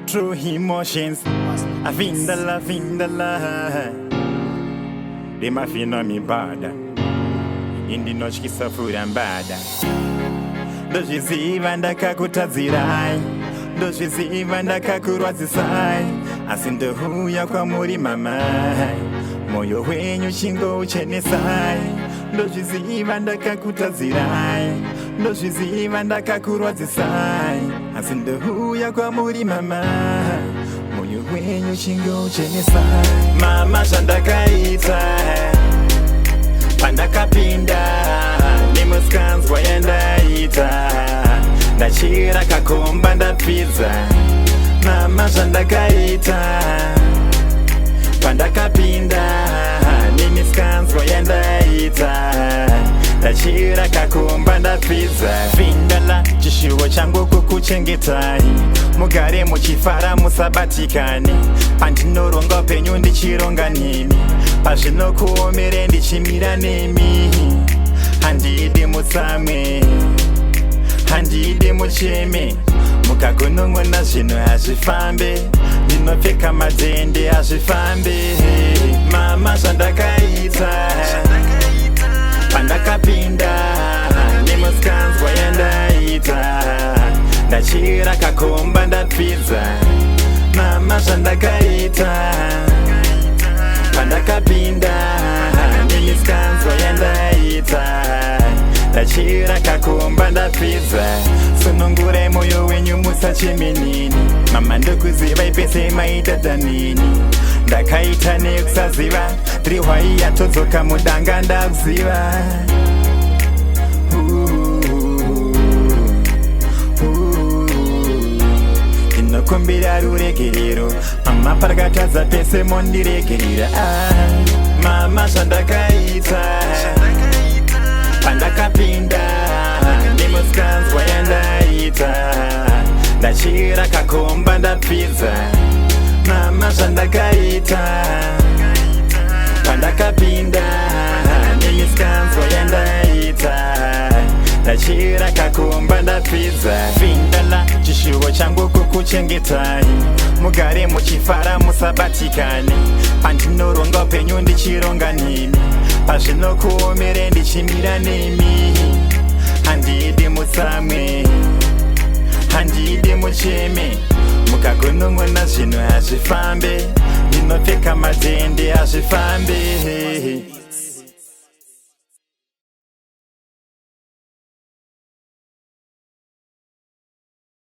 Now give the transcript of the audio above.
true emotions. Vindala, vindala. De mafina mi bada. Indi nochki safura mbada. Ndozviziva ndakakutadzirai, ndozviziva ndakakurwadzisai, asi ndohuya kwamuri mamai, moyo wenyu chingouchenesai. Ndozviziva ndakakutadzirai, ndozviziva ndakakurwadzisai, asi ndohuya kwamuri mamai, moyo wenyu chingouchenesai. Mama, zvandakaita pandakapinda nemuskanzwa yandaita, ndachira kakomba ndapfidza. Mama, zvandakaita pandakapinda nemiskanzwa yandaita, ndachira kakomba ndapfidza. Vindala, chishuvo changu kukuchengetai, mugare muchifara musabatikani, pandinoronga upenyu ndichironga nemi, pazvinokuomere ndichimira nemi. Handidi mutsamwe, handidi mucheme, mukagunun'una zvinhu hazvifambe, ndinopfeka madzende hazvifambe. Mama, zvandakaita pandakapinda nemuskanzwa yandaita, ndachira kakomba ndapfidza. Mama, zvandakaita pandakapinda nemiskanzwa yandaita, ndachira kakomba ndapfidza. Sunungurai moyo wenyu musachemenini, mama ndokuzivai pese maita dhanini, ndakaita nekusaziva, rihwai yatodzoka mudanga ndakuziva. Ndinokumbira ruregerero, mama parakatadza pese mondiregerera. Mama, zvandakaita pandakapinda nemuskanzwa yandaita, ndachira kakomba ndapfidza. Mama, zvandakaita pandakapinda nemiskanzwa yandaita, ndachira kakomba ndapfidza. Vindala, chishuvo changu kukuchengetai, mugare muchifara musabatikani, pandinoronga upenyu ndichironga nemi, pazvinokuomere ndichimira nemi. Handidi mutsamwe, handidi mucheme, mukagunun'una zvinhu hazvifambe, ndinopfeka madzende hazvifambe.